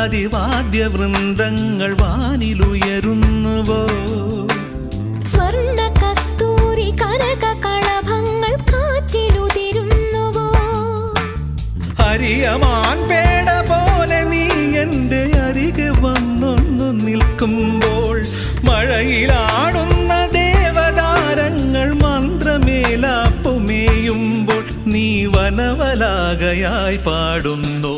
വാദ്യവൃന്ദങ്ങൾ വാനിലുയരുന്നുവോ സ്വർണ്ണ കസ്തൂരി കനക കളഭങ്ങൾ കാറ്റിലുതിരുന്നുവോ ഹരിയമാൻ പേട പോലെ നീ എൻ്റെ അരികെ വന്നൊന്നു നിൽക്കുമ്പോൾ മഴയിലാടുന്ന ദേവതാരങ്ങൾ മന്ത്രമേലാപ്പുമേയുമ്പോൾ നീ വനവലാകയായി പാടുന്നു